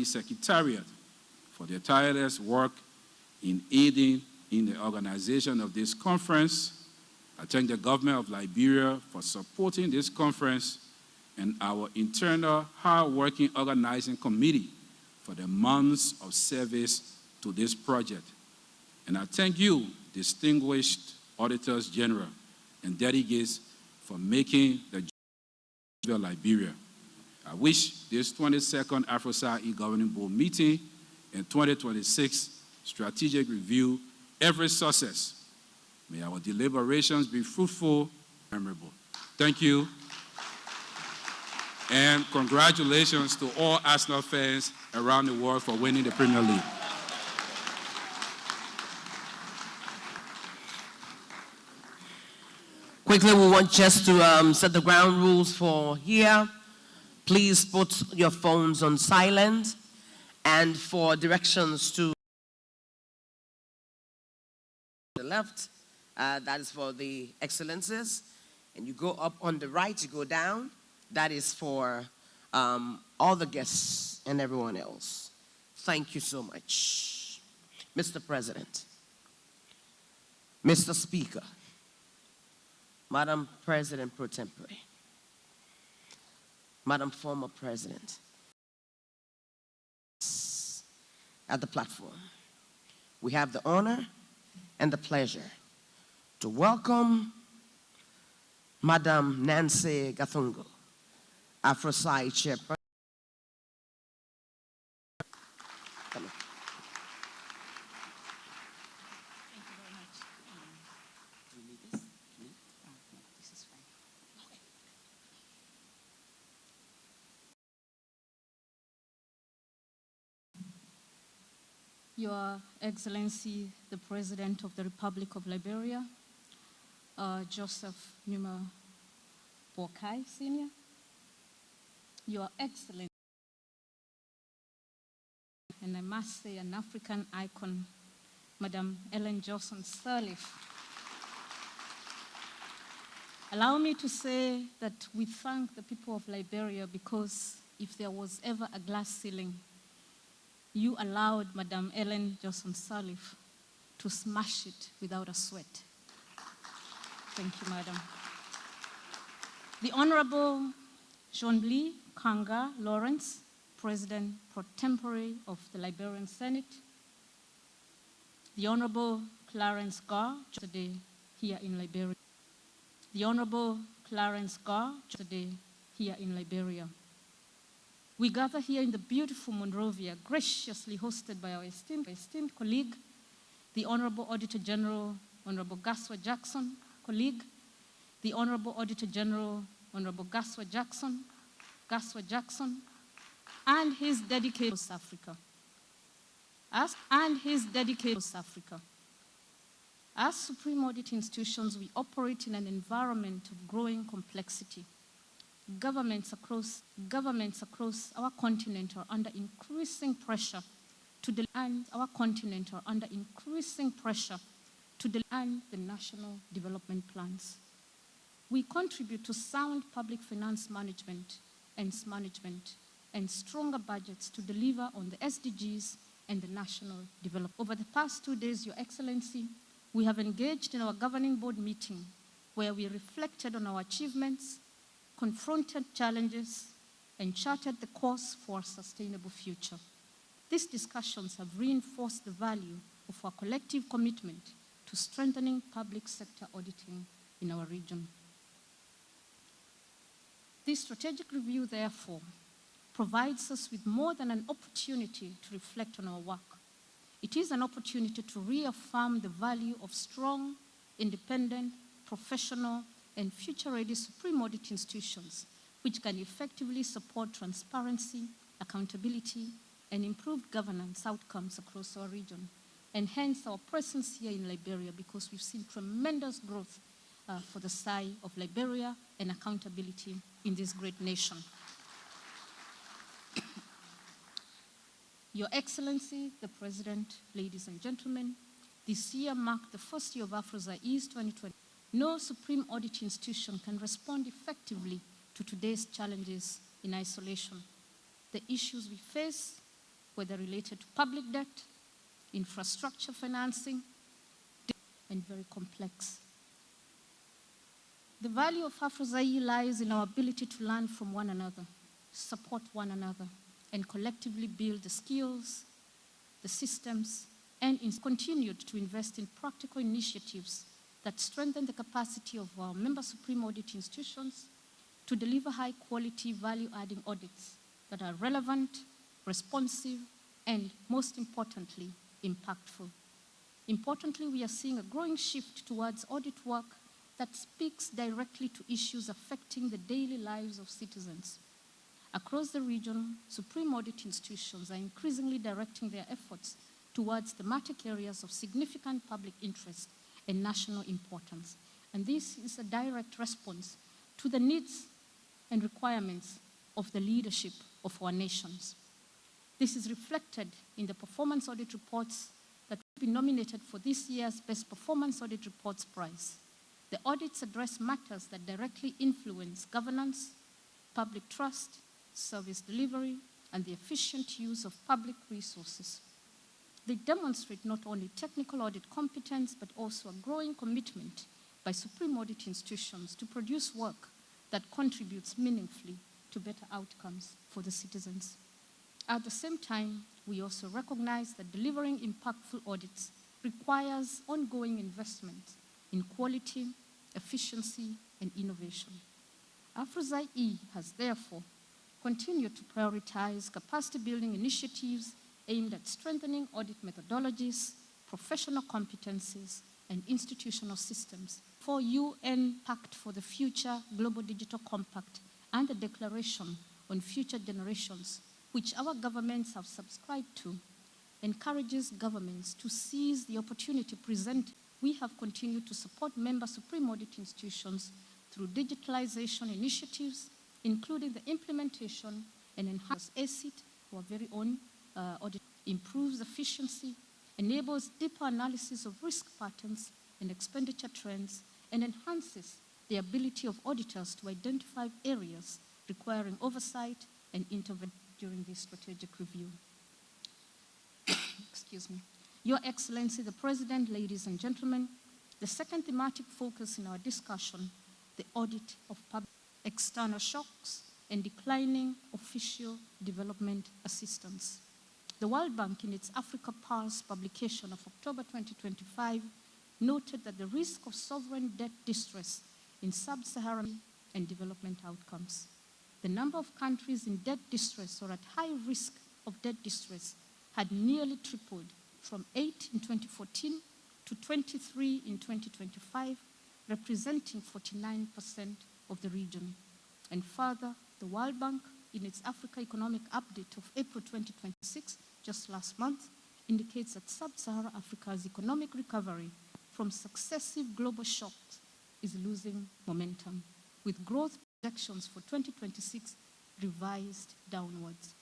Secretariat for their tireless work in aiding in the organization of this conference. I thank the government of Liberia for supporting this conference and our internal hard-working organizing committee for the months of service to this project. And I thank you, distinguished auditors general and delegates, for making the of Liberia. I wish this 22nd AFROSA-E Governing Board meeting and 2026 strategic review every success. May our deliberations be fruitful and memorable. Thank you. And congratulations to all Arsenal fans around the world for winning the Premier League. Quickly, we want just to set the ground rules for here. Please put your phones on silent, and for directions to the left, that is for the excellencies, and you go up on the right, you go down, that is for all the guests and everyone else. Thank you so much. Mr. President, Mr. Speaker, Madam President Pro Tempore, Madam Former President, at the platform, we have the honor and the pleasure to welcome Madam Nancy Gathungo, AFROSA-E Chairperson. Your Excellency, the President of the Republic of Liberia, Joseph Numa Boakai, Sr., Your Excellency, and I must say an African icon, Madam Ellen Johnson Sirleaf. Allow me to say that we thank the people of Liberia because if there was ever a glass ceiling, you allowed Madam Ellen Johnson Sirleaf to smash it without a sweat. Thank you, Madam. The Honorable Jean-Lee Kanga Lawrence, President pro tempore of the Liberian Senate. The Honorable Clarence Gar, today here in Liberia. The Honorable Clarence Gar, today here in Liberia. We gather here in the beautiful Monrovia, graciously hosted by our esteemed colleague, the Honorable Auditor General, Honorable Gaswa Jackson, colleague, the Honorable Auditor General, Honorable Gaswa Jackson, and his dedicated South Africa. As Supreme Audit institutions, we operate in an environment of growing complexity. Governments across our continent are under increasing pressure to deliver the national development plans. We contribute to sound public finance management and stronger budgets to deliver on the SDGs and the national development. Over the past 2 days, Your Excellency, we have engaged in our governing board meeting where we reflected on our achievements, confronted challenges, and charted the course for a sustainable future. These discussions have reinforced the value of our collective commitment to strengthening public sector auditing in our region. This strategic review, therefore, provides us with more than an opportunity to reflect on our work. It is an opportunity to reaffirm the value of strong, independent, professional, and future-ready Supreme Audit institutions, which can effectively support transparency, accountability, and improved governance outcomes across our region, and hence our presence here in Liberia, because we've seen tremendous growth for the side of Liberia and accountability in this great nation. Your Excellency, the President, ladies and gentlemen, this year marked the first year of AFROSA-E's 2020. No Supreme Audit institution can respond effectively to today's challenges in isolation. The issues we face whether related to public debt, infrastructure financing, and very complex. The value of AFROSA-E lies in our ability to learn from one another, support one another, and collectively build the skills, the systems, and continued to invest in practical initiatives that strengthen the capacity of our member supreme audit institutions to deliver high-quality, value-adding audits that are relevant, responsive, and most importantly, impactful. Importantly, we are seeing a growing shift towards audit work that speaks directly to issues affecting the daily lives of citizens. Across the region, supreme audit institutions are increasingly directing their efforts towards thematic areas of significant public interest and national importance. And this is a direct response to the needs and requirements of the leadership of our nations. This is reflected in the performance audit reports that will be nominated for this year's Best Performance Audit Reports Prize. The audits address matters that directly influence governance, public trust, service delivery, and the efficient use of public resources. They demonstrate not only technical audit competence, but also a growing commitment by supreme audit institutions to produce work that contributes meaningfully to better outcomes for the citizens. At the same time, we also recognize that delivering impactful audits requires ongoing investment in quality, efficiency, and innovation. AFROSA-E has therefore continued to prioritize capacity-building initiatives aimed at strengthening audit methodologies, professional competencies, and institutional systems for UN Pact for the Future Global Digital Compact and the Declaration on Future Generations, which our governments have subscribed to, encourages governments to seize the opportunity presented. We have continued to support member supreme audit institutions through digitalization initiatives, including the implementation and enhanced ACIT, our very own audit, improves efficiency, enables deeper analysis of risk patterns and expenditure trends, and enhances the ability of auditors to identify areas requiring oversight and intervention during this strategic review. Excuse me. Your Excellency, the President, ladies and gentlemen, the second thematic focus in our discussion, the audit of public external shocks and declining official development assistance. The World Bank, in its Africa Pulse publication of October 2025, noted that the risk of sovereign debt distress in sub-Saharan and development outcomes. The number of countries in debt distress or at high risk of debt distress had nearly tripled from 8 in 2014 to 23 in 2025, representing 49% of the region. And further, the World Bank, in its Africa Economic Update of April 2026, just last month, indicates that sub-Saharan Africa's economic recovery from successive global shocks is losing momentum, with growth projections for 2026 revised downwards.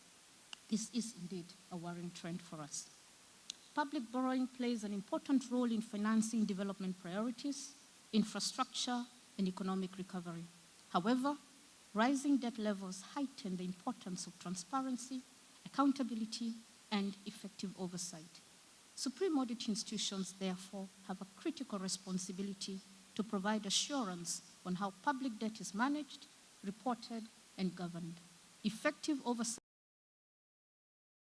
This is indeed a worrying trend for us. Public borrowing plays an important role in financing development priorities, infrastructure, and economic recovery. However, rising debt levels heighten the importance of transparency, accountability, and effective oversight. Supreme audit institutions, therefore, have a critical responsibility to provide assurance on how public debt is managed, reported, and governed. Effective oversight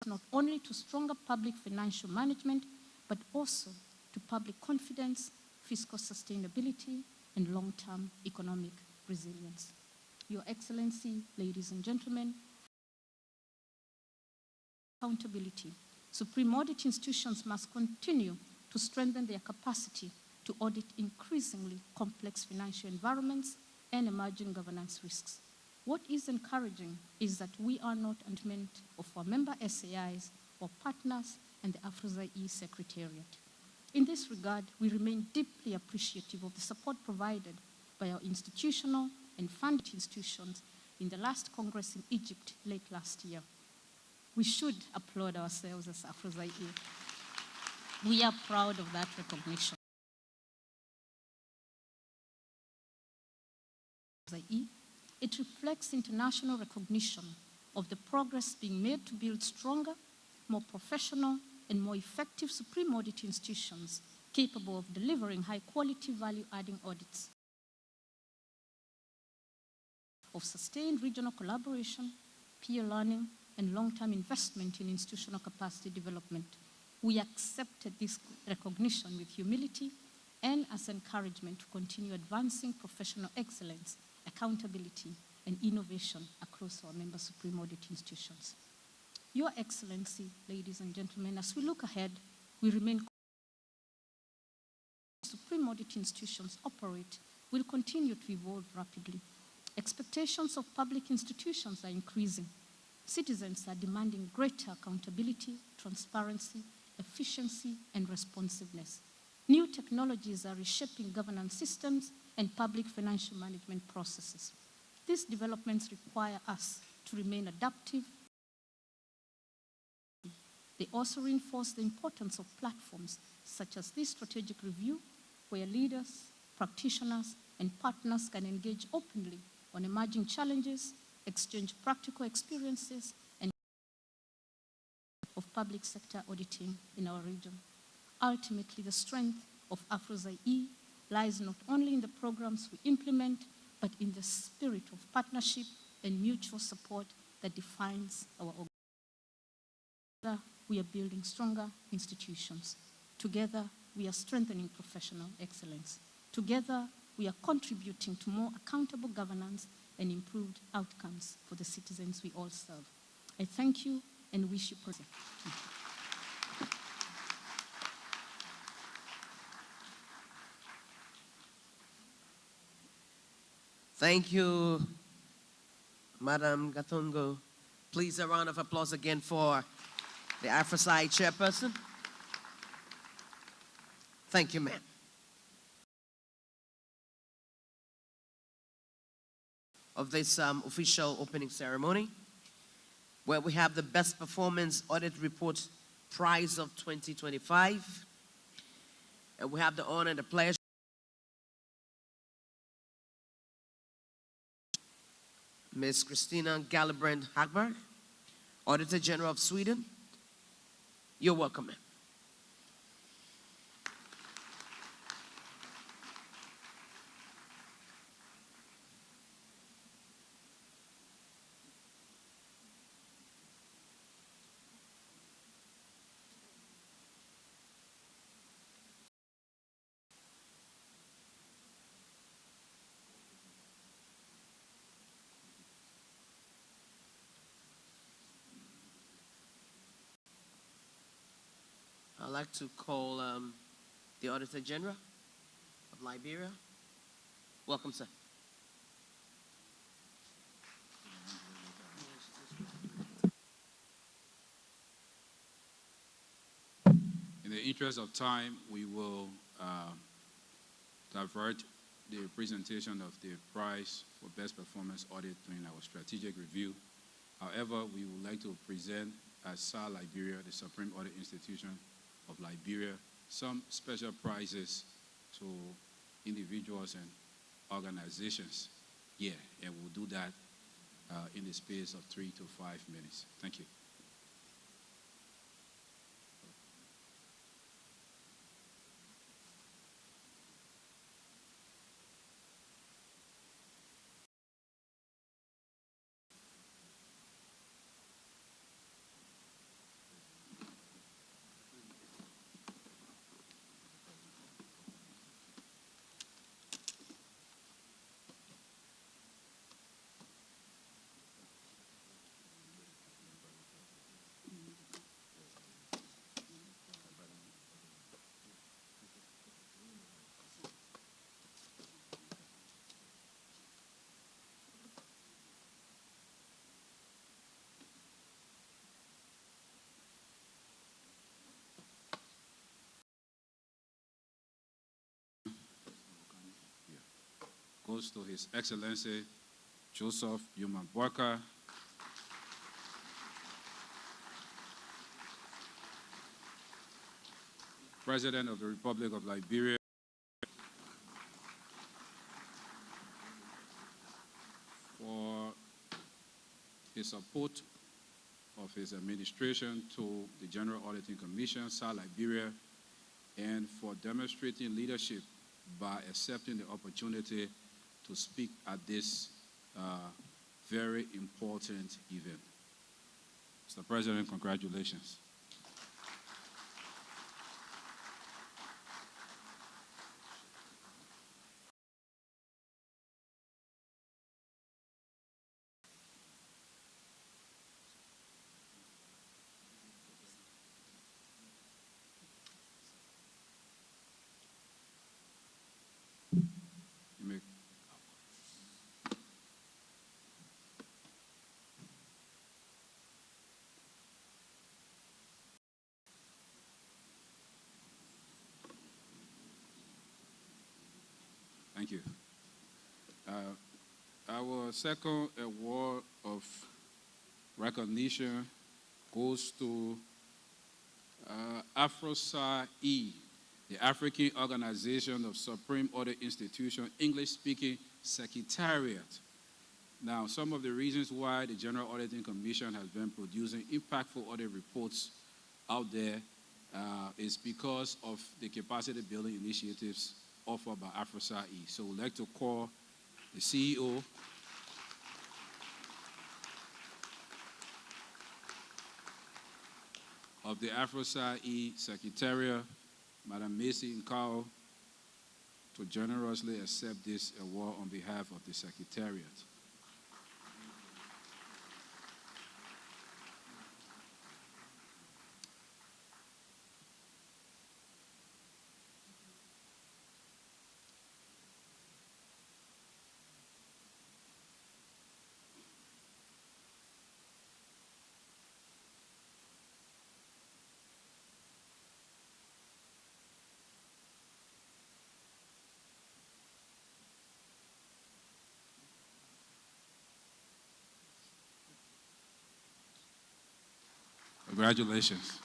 not only to stronger public financial management, but also to public confidence, fiscal sustainability, and long-term economic resilience. Your Excellency, ladies and gentlemen, accountability. Supreme audit institutions must continue to strengthen their capacity to audit increasingly complex financial environments and emerging governance risks. What is encouraging is that we are not adamant of our member SAIs or partners and the AFROSA-E Secretariat. In this regard, we remain deeply appreciative of the support provided by our institutional and funded institutions in the last Congress in Egypt late last year. We should applaud ourselves as AFROSA-E. We are proud of that recognition. It reflects international recognition of the progress being made to build stronger, more professional, and more effective supreme audit institutions capable of delivering high-quality, value-adding audits, of sustained regional collaboration, peer learning, and long-term investment in institutional capacity development. We accepted this recognition with humility and as encouragement to continue advancing professional excellence, accountability, and innovation across our member supreme audit institutions. Your Excellency, ladies and gentlemen, as we look ahead, we remain supreme audit institutions operate will continue to evolve rapidly. Expectations of public institutions are increasing. Citizens are demanding greater accountability, transparency, efficiency, and responsiveness. New technologies are reshaping governance systems and public financial management processes. These developments require us to remain adaptive. They also reinforce the importance of platforms such as this strategic review, where leaders, practitioners, and partners can engage openly on emerging challenges, exchange practical experiences, and of public sector auditing in our region. Ultimately, the strength of AFROSA-E lies not only in the programs we implement, but in the spirit of partnership and mutual support that defines our organization. Together, we are building stronger institutions. Together, we are strengthening professional excellence. Together, we are contributing to more accountable governance and improved outcomes for the citizens we all serve. I thank you and wish you prosperity. Thank you, Madam Gatungo. Please, a round of applause again for the AFROSA-E chairperson. Thank you, ma'am. Of this official opening ceremony, where we have the Best Performance Audit Report Prize of 2025. And we have the honor and the pleasure Ms. Christina Gallibrand Hagberg, Auditor General of Sweden. You're welcome, ma'am. I'd like to call the Auditor General of Liberia. Welcome, sir. In the interest of time, we will divert the presentation of the prize for Best Performance Audit during our strategic review. However, we would like to present as SAR Liberia, the Supreme Audit Institution of Liberia, some special prizes to individuals and organizations. Yeah, and we'll do that in the space of 3 to 5 minutes. Thank you. Goes to His Excellency Joseph Yuma Boakai, President of the Republic of Liberia, for his support of his administration to the General Auditing Commission, South Liberia, and for demonstrating leadership by accepting the opportunity to speak at this very important event. Mr. President, congratulations. You may. Thank you. Our second award of recognition goes to AFROSA-E, the African Organization of Supreme Audit Institution English-speaking Secretariat. Now, some of the reasons why the General Auditing Commission has been producing impactful audit reports out there is because of the capacity building initiatives offered by AFROSA-E. So we'd like to call the CEO of the AFROSA-E Secretariat, Madam Macy Nkao, to generously accept this award on behalf of the Secretariat. Congratulations.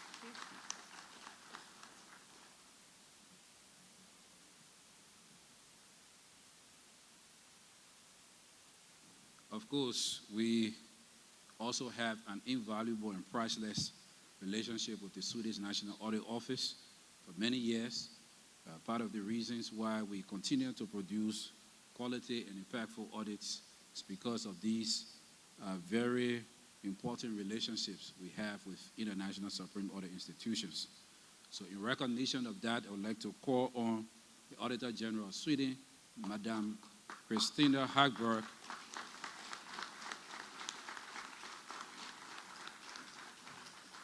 Of course, we also have an invaluable and priceless relationship with the Swedish National Audit Office for many years. Part of the reasons why we continue to produce quality and impactful audits is because of these very important relationships we have with international supreme audit institutions. So in recognition of that, I would like to call on the Auditor General of Sweden, Madam Christina Hagberg,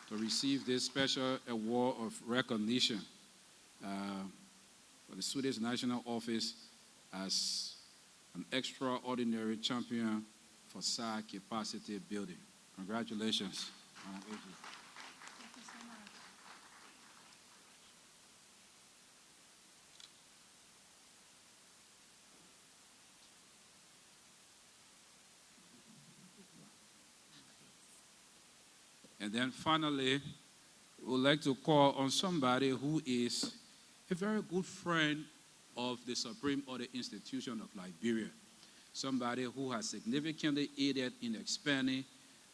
to receive this special award of recognition for the Swedish National Office as an extraordinary champion for SAR capacity building. Congratulations. Thank you so much. And then finally, we would like to call on somebody who is a very good friend of the Supreme Audit Institution of Liberia, somebody who has significantly aided in expanding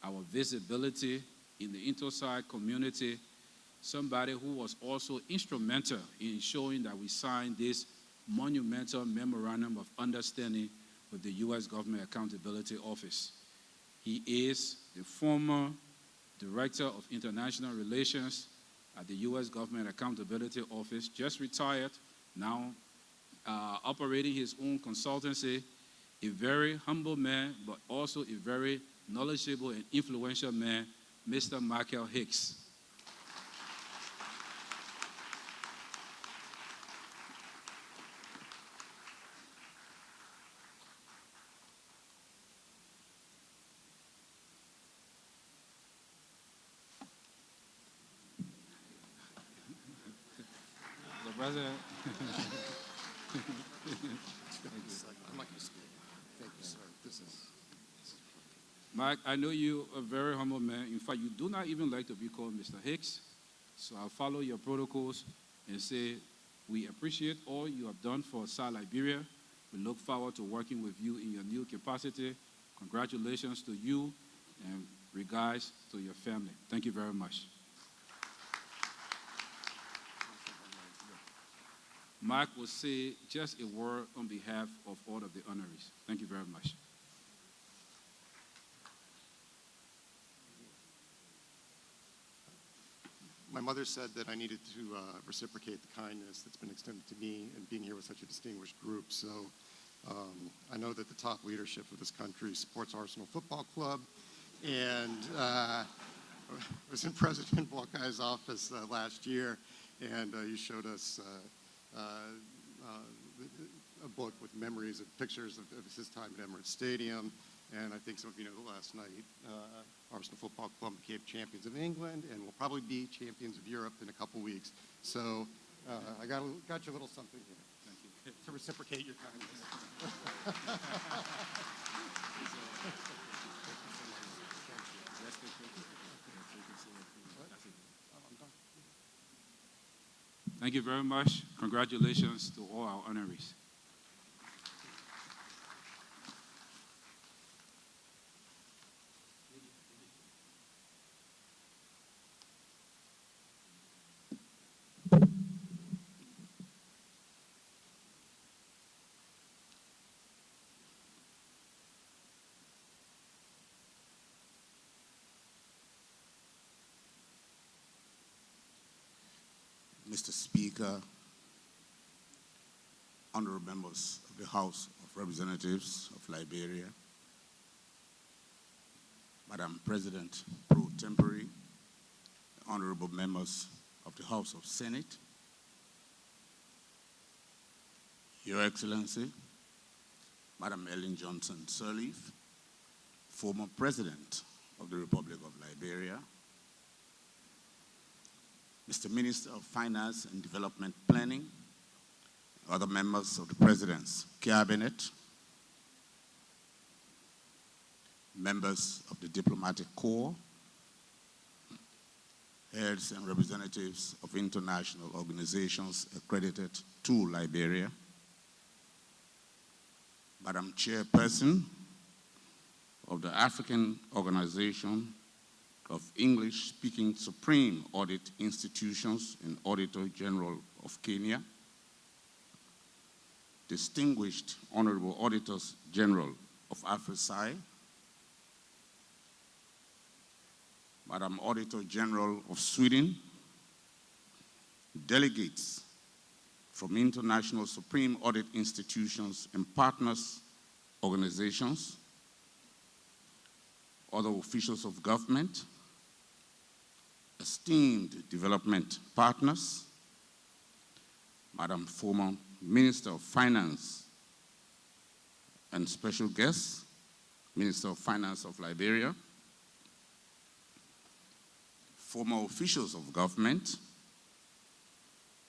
our visibility in the Intelside community, somebody who was also instrumental in ensuring that we signed this monumental memorandum of understanding with the U.S. Government Accountability Office. He is the former Director of International Relations at the U.S. Government Accountability Office, just retired, now operating his own consultancy, a very humble man, but also a very knowledgeable and influential man, Mr. Michael Hicks. The President. Mike, I know you are a very humble man. In fact, you do not even like to be called Mr. Hicks. So I'll follow your protocols and say we appreciate all you have done for South Liberia. We look forward to working with you in your new capacity. Congratulations to you, and Regards to your family. Thank you very much. Mark will say just a word on behalf of all of the honorees. Thank you very much. My mother said that I needed to reciprocate the kindness that's been extended to me and being here with such a distinguished group. So I know that the top leadership of this country supports Arsenal Football Club, and I was in President Boakai's office last year, and you showed us a book with memories of pictures of his time at Emirates Stadium. And I think some of you know that last night, Arsenal Football Club became champions of England and will probably be champions of Europe in a couple weeks. So I got you a little something here. Thank you. To reciprocate your kindness. Thank you very much. Congratulations to all our honorees. Mr. Speaker, honorable members of the House of Representatives of Liberia, Madam President pro tempore, honorable members of the House of Senate, Your Excellency, Madam Ellen Johnson Sirleaf, former President of the Republic of Liberia, Mr. Minister of Finance and Development Planning, other members of the President's Cabinet, members of the Diplomatic Corps, heads and representatives of international organizations accredited to Liberia, Madam Chairperson of the African Organization of English-speaking Supreme Audit Institutions and Auditor General of Kenya, distinguished Honorable Auditors General of AFROSA-E, Madam Auditor General of Sweden, delegates from international Supreme Audit Institutions and partners organizations, other officials of government, esteemed development partners, Madam former Minister of Finance and special guests, Minister of Finance of Liberia, former officials of government,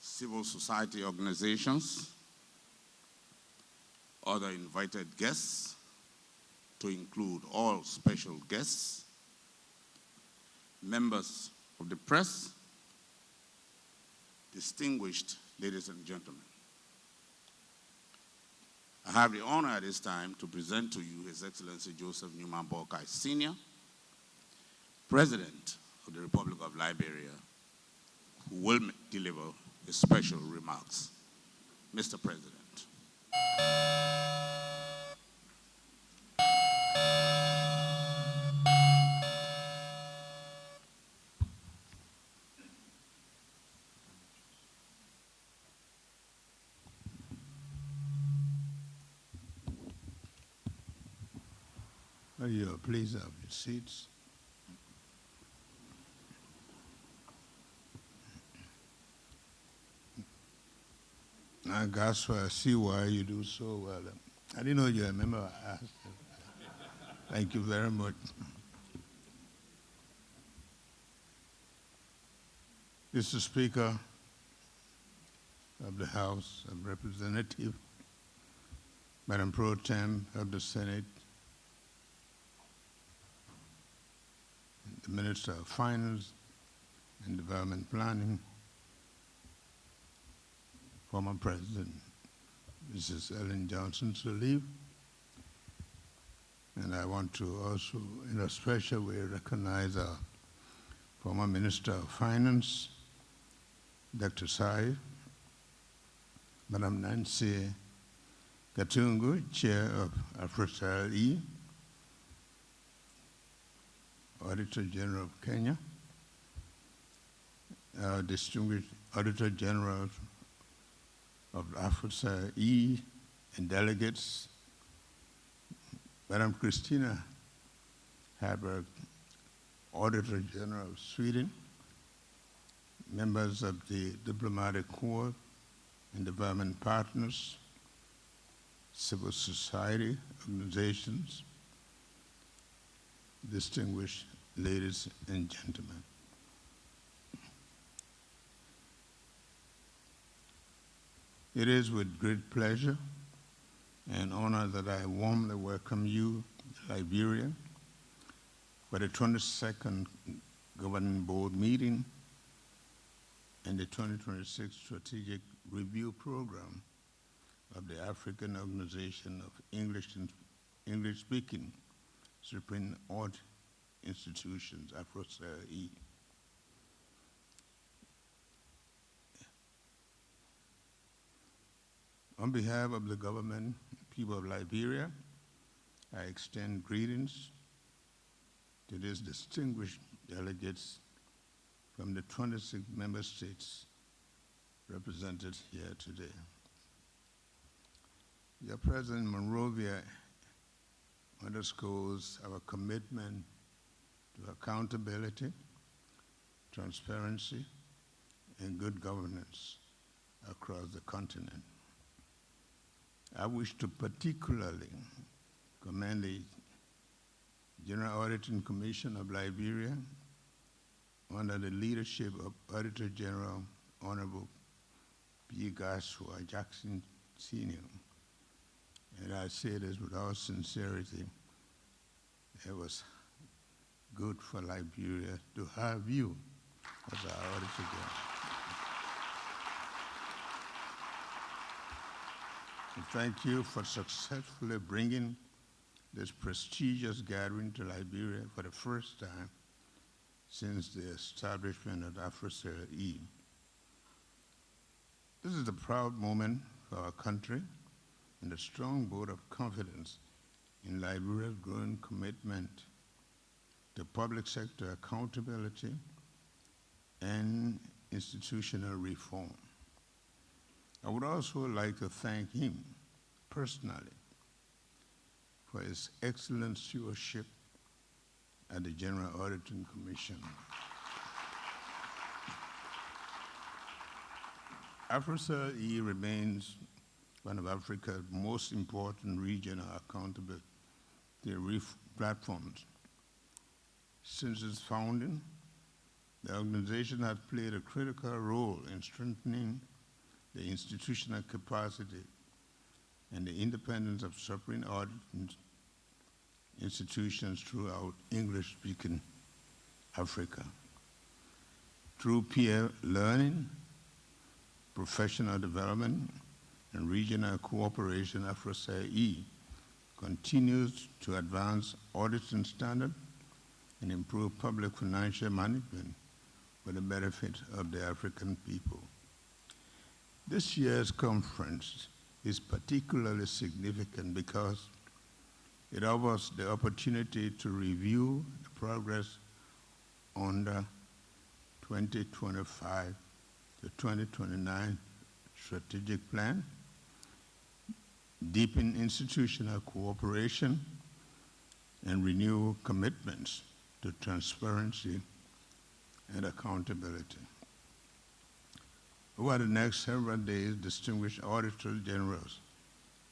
civil society organizations, other invited guests, to include all special guests, members of the press, distinguished ladies and gentlemen. I have the honor at this time to present to you His Excellency Joseph Newman Boakai Sr., President of the Republic of Liberia, who will deliver his special remarks. Mr. President. Please have your seats. I guess I see why you do so well. I didn't know you were a member. Thank you very much. Mr. Speaker of the House of Representatives, Madam Pro Tem of the Senate, the Minister of Finance and Development Planning, former President Mrs. Ellen Johnson Sirleaf, And I want to also, in a special way, recognize our former Minister of Finance, Dr. Sai, Madam Nancy Katungu, Chair of AFROSA-E, Auditor General of Kenya, our distinguished Auditor General of AFROSA-E and delegates, Madam Christina Haberg, Auditor General of Sweden, members of the Diplomatic Corps and development partners, civil society organizations, distinguished ladies and gentlemen. It is with great pleasure and honor that I warmly welcome you to Liberia for the 22nd Governing Board meeting and the 2026 Strategic Review Program of the African Organization of English-Speaking Supreme Audit Institutions, AFROSA-E. On behalf of the government, people of Liberia, I extend greetings to these distinguished delegates from the 26 member states represented here today. Your presence in Monrovia underscores our commitment to accountability, transparency, and good governance across the continent. I wish to particularly commend the General Auditing Commission of Liberia under the leadership of Auditor General Honorable P. Gaswa Jackson Sr. And I say this with all sincerity, it was good for Liberia to have you as our Auditor General. And thank you for successfully bringing this prestigious gathering to Liberia for the first time since the establishment of AFROSA-E. This is a proud moment for our country and a strong vote of confidence in Liberia's growing commitment to public sector accountability and institutional reform. I would also like to thank him personally for his excellent stewardship at the General Auditing Commission. AFROSA-E remains one of Africa's most important regional accountability platforms. Since its founding, the organization has played a critical role in strengthening the institutional capacity and the independence of supreme audit institutions throughout English-speaking Africa. Through peer learning, professional development, and regional cooperation, AFROSA-E continues to advance auditing standards and improve public financial management for the benefit of the African people. This year's conference is particularly significant because it offers the opportunity to review the progress on the 2025 to 2029 strategic plan, deepen institutional cooperation, and renew commitments to transparency and accountability. Over the next several days, distinguished Auditor Generals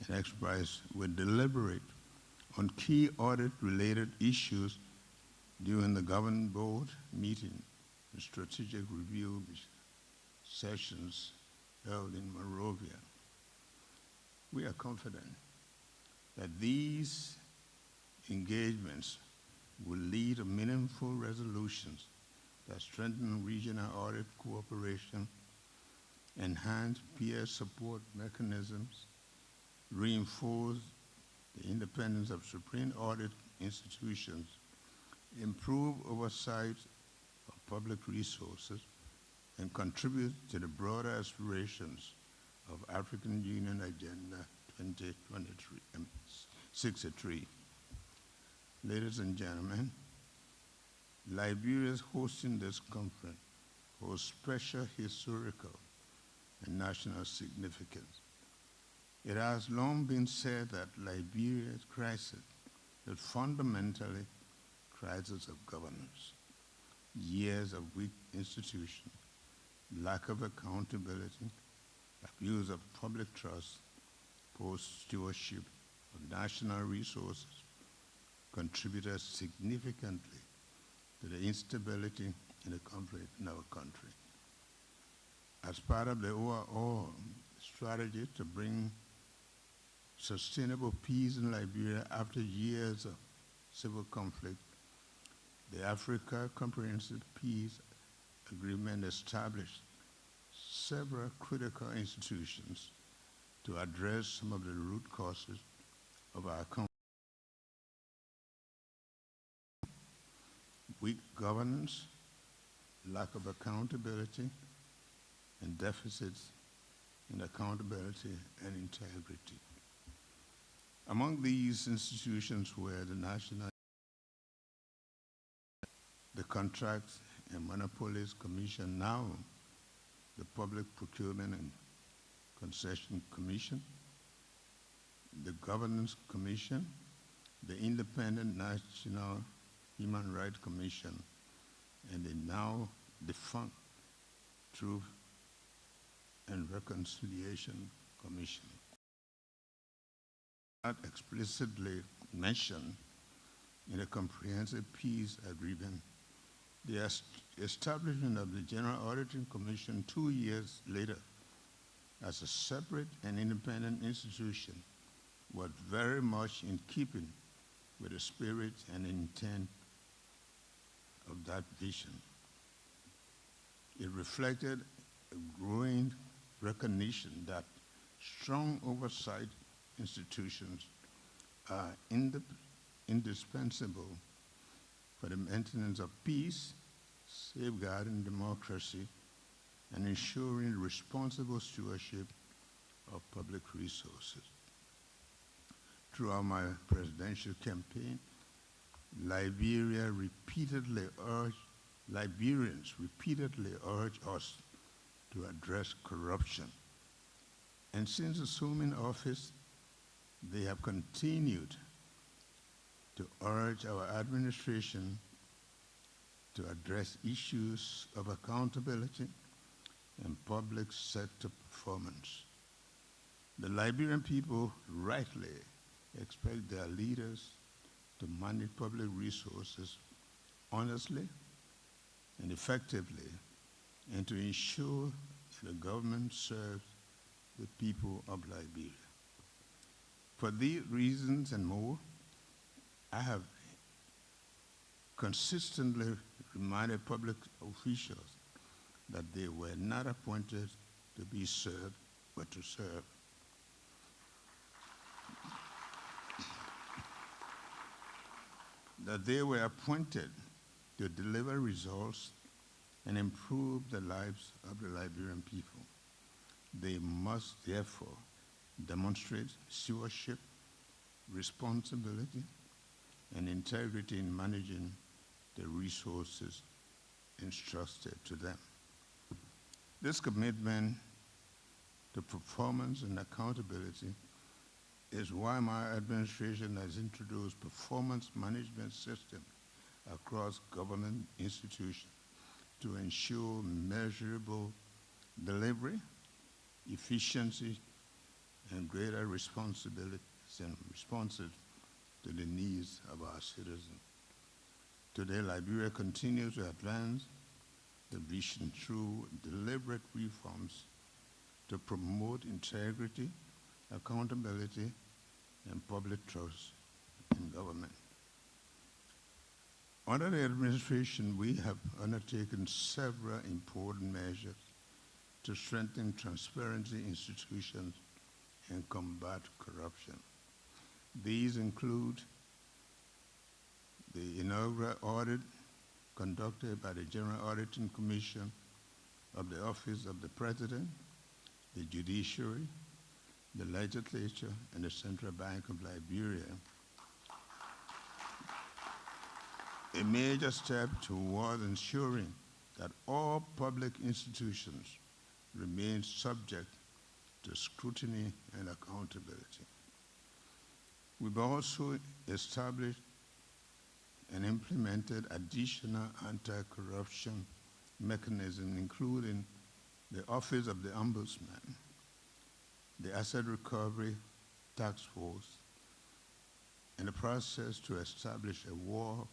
and experts will deliberate on key audit-related issues during the Governing Board meeting and strategic review sessions held in Monrovia. We are confident that these engagements will lead to meaningful resolutions that strengthen regional audit cooperation, enhance peer support mechanisms, reinforce the independence of supreme audit institutions, improve oversight of public resources, and contribute to the broader aspirations of African Union Agenda 2063. Ladies and gentlemen, Liberia's hosting this conference holds special historical and national significance. It has long been said that Liberia's crisis is fundamentally a crisis of governance. Years of weak institutions, lack of accountability, abuse of public trust, poor stewardship of national resources contributed significantly to the instability and the conflict in our country. As part of the overall strategy to bring sustainable peace in Liberia after years of civil conflict, the Africa Comprehensive Peace Agreement established several critical institutions to address some of the root causes of our conflict. Weak governance, lack of accountability, and deficits in accountability and integrity. Among these institutions were the Contracts and Monopolies Commission, now the Public Procurement and Concession Commission, the Governance Commission, the Independent National Human Rights Commission, and the now defunct Truth and Reconciliation Commission. Not explicitly mentioned in the Comprehensive Peace Agreement, the establishment of the General Auditing Commission 2 years later as a separate and independent institution was very much in keeping with the spirit and intent of that vision. It reflected a growing recognition that strong oversight institutions are indispensable for the maintenance of peace, safeguarding democracy, and ensuring responsible stewardship of public resources. Throughout my presidential campaign, Liberians repeatedly urged us to address corruption. And since assuming office, they have continued to urge our administration to address issues of accountability and public sector performance. The Liberian people rightly expect their leaders to manage public resources honestly and effectively, and to ensure that the government serves the people of Liberia. For these reasons and more, I have consistently reminded public officials that they were not appointed to be served, but to serve. That they were appointed to deliver results and improve the lives of the Liberian people. They must therefore demonstrate stewardship, responsibility, and integrity in managing the resources entrusted to them. This commitment to performance and accountability is why my administration has introduced performance management systems across government institutions to ensure measurable delivery, efficiency, and greater responsibilities and responses to the needs of our citizens. Today, Liberia continues to advance the vision through deliberate reforms to promote integrity, accountability, and public trust in government. Under the administration, we have undertaken several important measures to strengthen transparency institutions and combat corruption. These include the inaugural audit conducted by the General Auditing Commission of the Office of the President, the Judiciary, the Legislature, and the Central Bank of Liberia. A major step towards ensuring that all public institutions remain subject to scrutiny and accountability. We've also established and implemented additional anti-corruption mechanisms, including the Office of the Ombudsman, the Asset Recovery Task Force, and the process to establish a war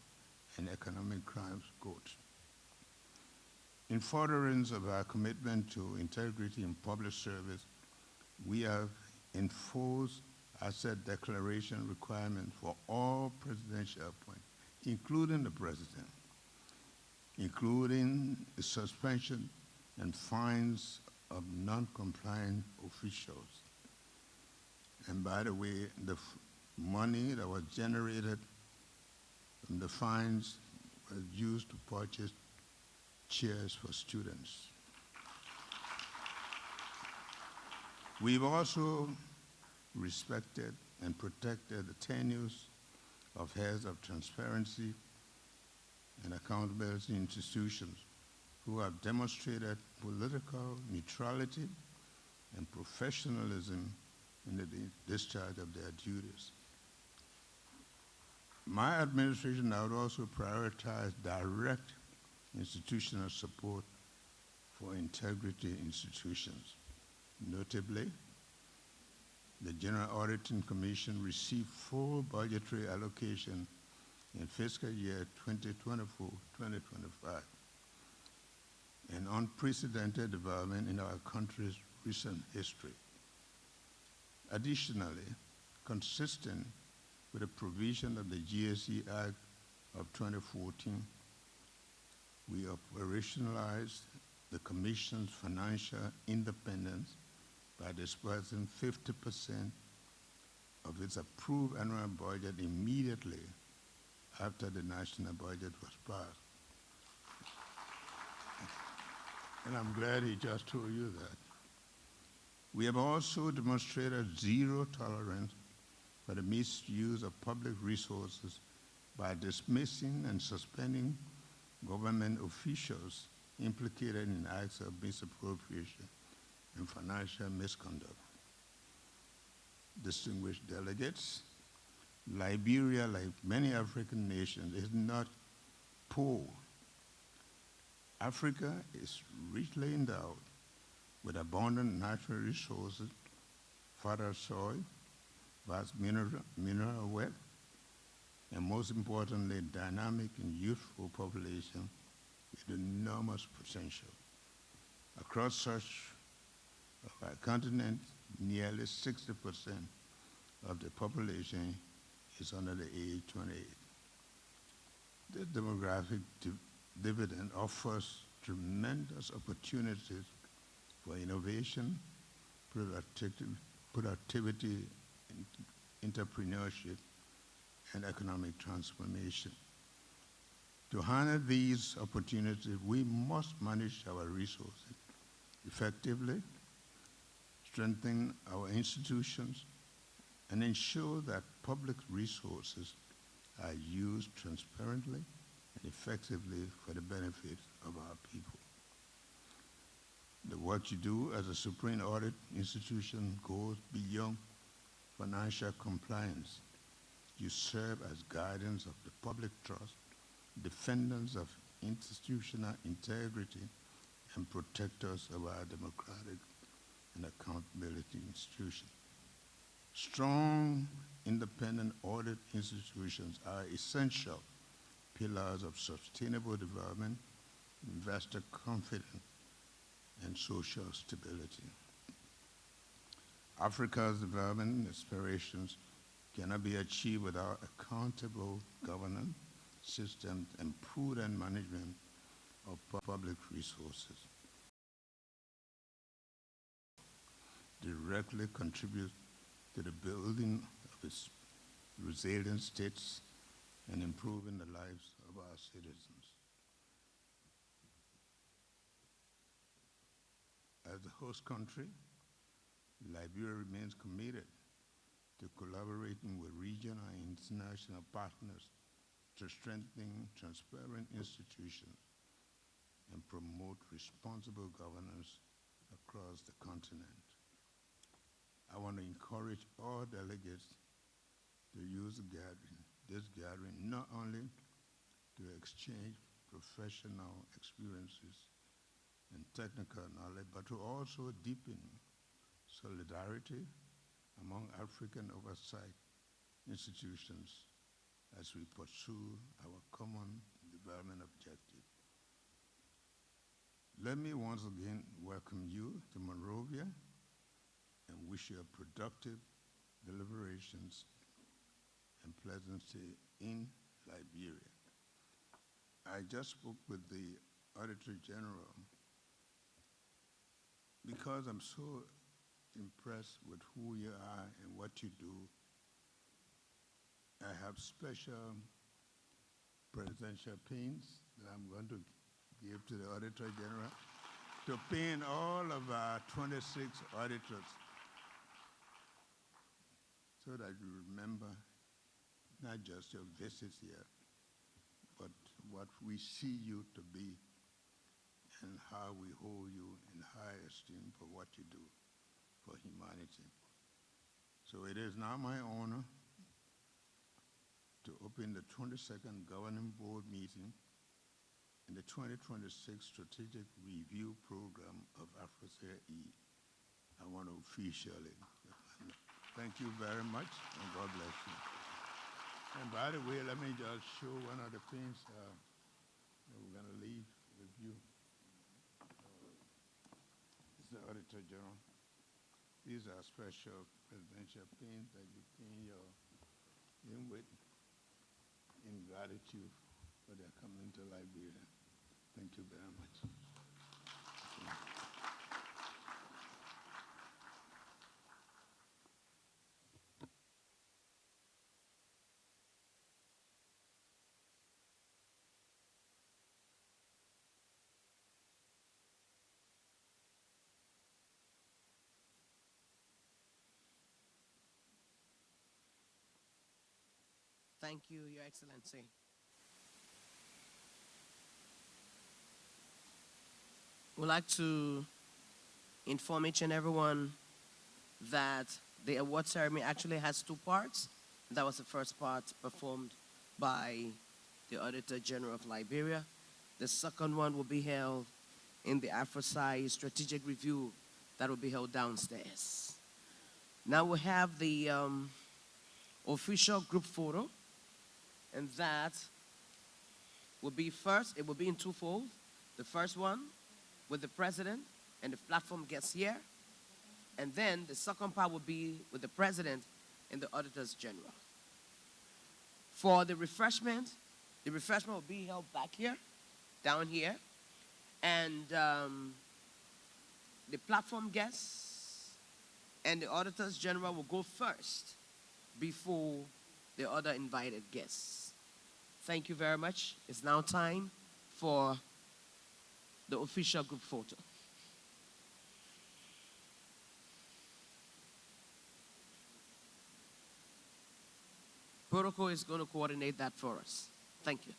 and economic crimes court. In furtherance of our commitment to integrity in public service, we have enforced asset declaration requirements for all presidential appointments, including the president, including the suspension and fines of non-compliant officials. And by the way, the money that was generated from the fines was used to purchase chairs for students. We've also respected and protected the tenures of heads of transparency and accountability institutions who have demonstrated political neutrality and professionalism in the discharge of their duties. My administration now would also prioritize direct institutional support for integrity institutions. Notably, the General Auditing Commission received full budgetary allocation in fiscal year 2024-2025, an unprecedented development in our country's recent history. Additionally, consistent with the provision of the GSE Act of 2014, we operationalized the Commission's financial independence by disbursing 50% of its approved annual budget immediately after the national budget was passed. And I'm glad he just told you that. We have also demonstrated zero tolerance for the misuse of public resources by dismissing and suspending government officials implicated in acts of misappropriation and financial misconduct. Distinguished delegates, Liberia, like many African nations, is not poor. Africa is richly endowed with abundant natural resources, fertile soil, vast mineral wealth, and most importantly, dynamic and youthful population with enormous potential. Across such of our continent, nearly 60% of the population is under the age 28. The demographic dividend offers tremendous opportunities for innovation, productivity, entrepreneurship, and economic transformation. To harness these opportunities, we must manage our resources effectively, strengthen our institutions, and ensure that public resources are used transparently and effectively for the benefit of our people. The work you do as a Supreme Audit institution goes beyond financial compliance. You serve as guardians of the public trust, defenders of institutional integrity, and protectors of our democratic and accountability institutions. Strong, independent audit institutions are essential pillars of sustainable development, investor confidence, and social stability. Africa's development aspirations cannot be achieved without accountable governance systems and prudent management of public resources. Directly contribute to the building of its resilient states, and improving the lives of our citizens. As the host country, Liberia remains committed to collaborating with regional and international partners to strengthen transparent institutions and promote responsible governance across the continent. I want to encourage all delegates to use this gathering not only to exchange professional experiences and technical knowledge, but to also deepen solidarity among African oversight institutions as we pursue our common development objective. Let me once again welcome you to Monrovia and wish you a productive deliberations and pleasant stay in Liberia. I just spoke with the Auditor General because I'm so impressed with who you are and what you do. I have special presidential pins that I'm going to give to the Auditor General to pin all of our 26 auditors so that you remember not just your visits here, but what we see you to be and how we hold you in high esteem for what you do for humanity. So it is now my honor to open the 22nd Governing Board meeting in the 2026 Strategic Review Program of AFROSA-E. I want to officially thank you very much, and God bless you. And by the way, let me just show one of the things that we're going to leave with you. It's the Auditor General. These are special presidential pins that you pin your name with in gratitude for their coming to Liberia. Thank you very much. Thank you, Your Excellency. We'd like to inform each and everyone that the award ceremony actually has two parts. That was the first part performed by the Auditor General of Liberia. The second one will be held in the AFROSA-E Strategic Review that will be held downstairs. Now we have the official group photo, and that will be first, it will be in twofold. The first one with the President and the platform guests here, and then the second part will be with the President and the Auditors General. For the refreshment will be held back here, down here, and the platform guests and the Auditors General will go first before the other invited guests. Thank you very much. It's now time for the official group photo. Protocol is going to coordinate that for us. Thank you.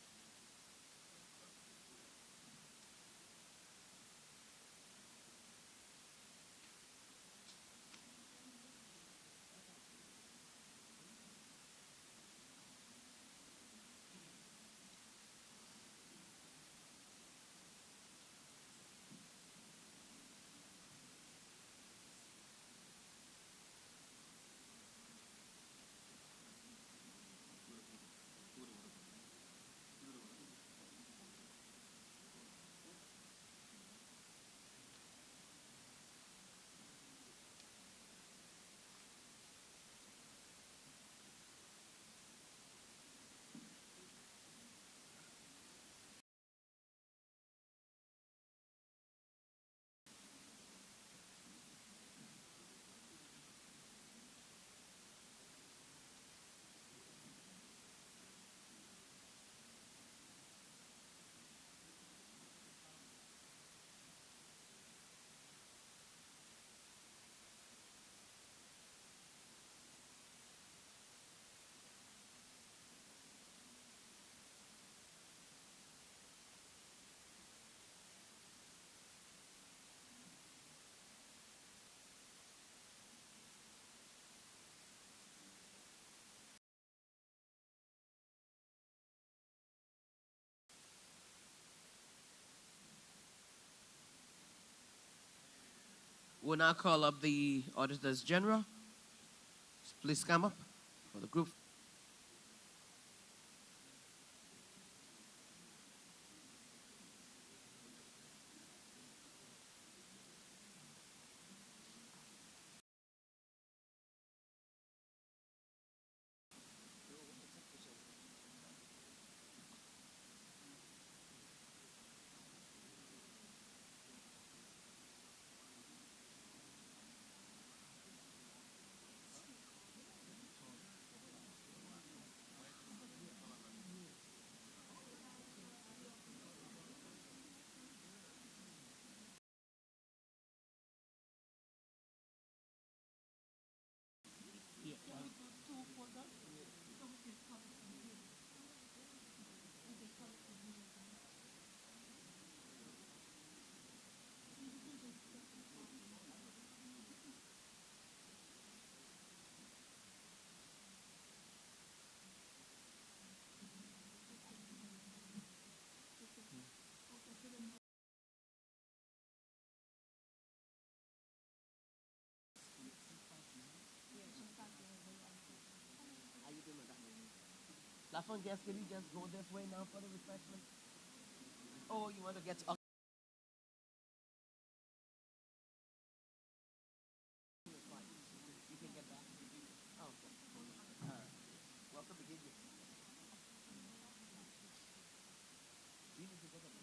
We'll now call up the Auditors General. Please come up for the group. Lafon, guest, can you just go this way now for the refreshment? Oh, you want to get up? You can get that. Oh, okay. Welcome to give you. You need to get up.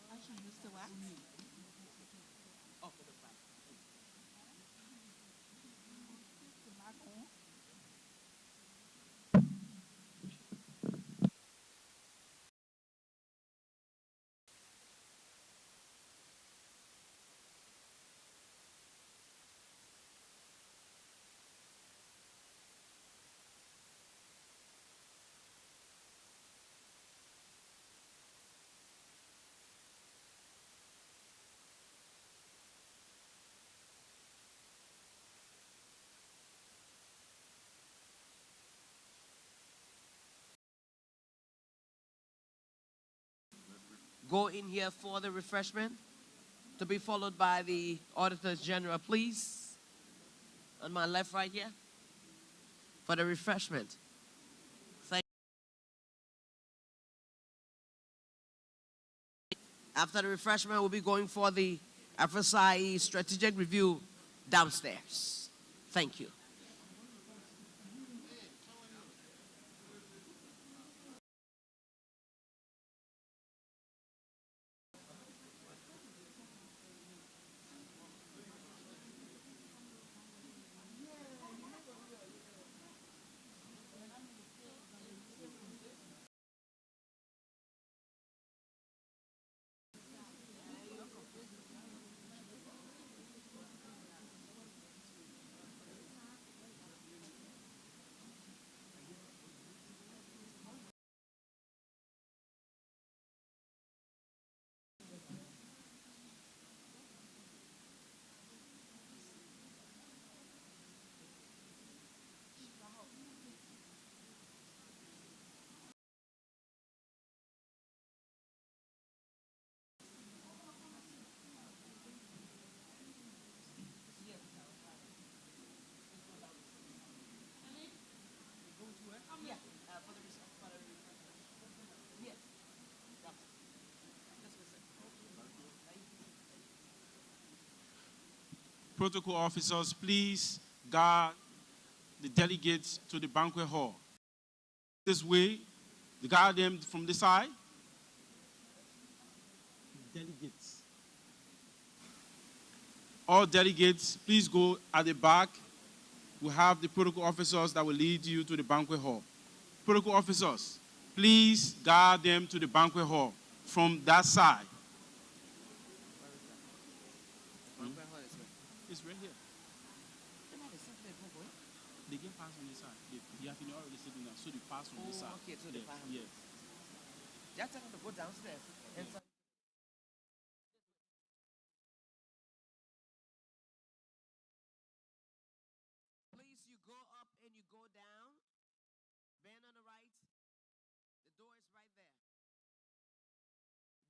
I should use the wax. Oh, for the back. The back on. Go in here for the refreshment, to be followed by the Auditors General, please. On my left, right here, for the refreshment. Thank you. After the refreshment, we'll be going for the AFROSA-E strategic review downstairs. Thank you. Protocol officers, please guard the delegates to the banquet hall. This way, guard them from this side. Delegates. All delegates, please go at the back. We have the protocol officers that will lead you to the banquet hall. Protocol officers, please guard them to the banquet hall from that side. It's right here. They get pass on this side. You have been already sitting down, so they pass on this side. Okay, so they pass. Yes. Just tell them to go downstairs. Please, you go up and you go down. Bend on the right. The door is right there.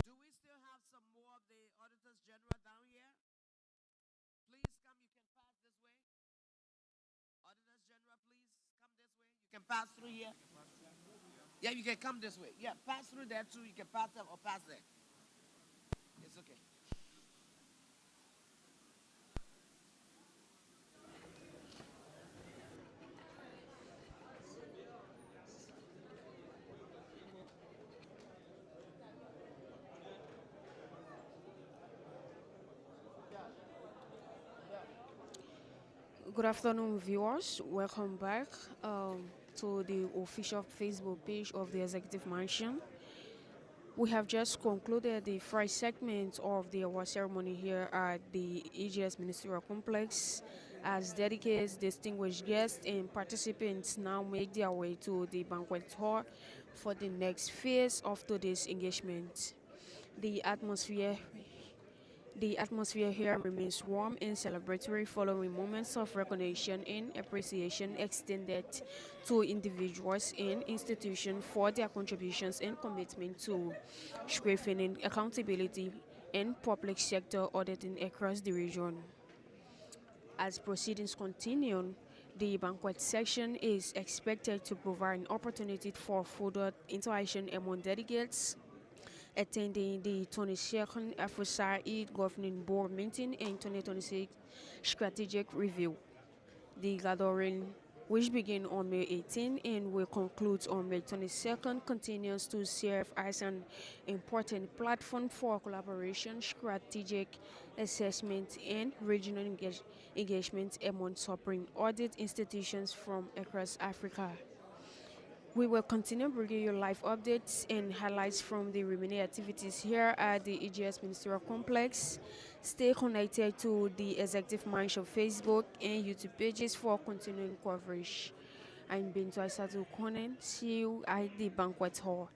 Do we still have some auditors general down here? Please come, you can pass this way. Auditors general, please come this way. You can pass through here. Yeah, you can come this way. Yeah, pass through there too. You can pass there or pass there. It's okay. Good afternoon, viewers. Welcome back to the official Facebook page of the Executive Mansion. We have just concluded the first segment of the award ceremony here at the EJS Ministerial Complex, as dedicated, distinguished guests and participants now make their way to the banquet hall for the next phase of today's engagement. The atmosphere here remains warm and celebratory following moments of recognition and appreciation extended to individuals and institutions for their contributions and commitment to strengthening accountability and public sector auditing across the region. As proceedings continue, the banquet section is expected to provide an opportunity for further interaction among delegates attending the 22nd AFROSA-E Governing Board meeting and 2026 Strategic Review. The gathering, which began on May 18 and will conclude on May 22nd, continues to serve as an important platform for collaboration, strategic assessment, and regional engagement among supreme audit institutions from across Africa. We will continue bringing you live updates and highlights from the remaining activities here at the EJS Ministerial Complex. Stay connected to the Executive Mansion Facebook and YouTube pages for continuing coverage. I'm Bintu Aisatu Konen. See you at the banquet hall.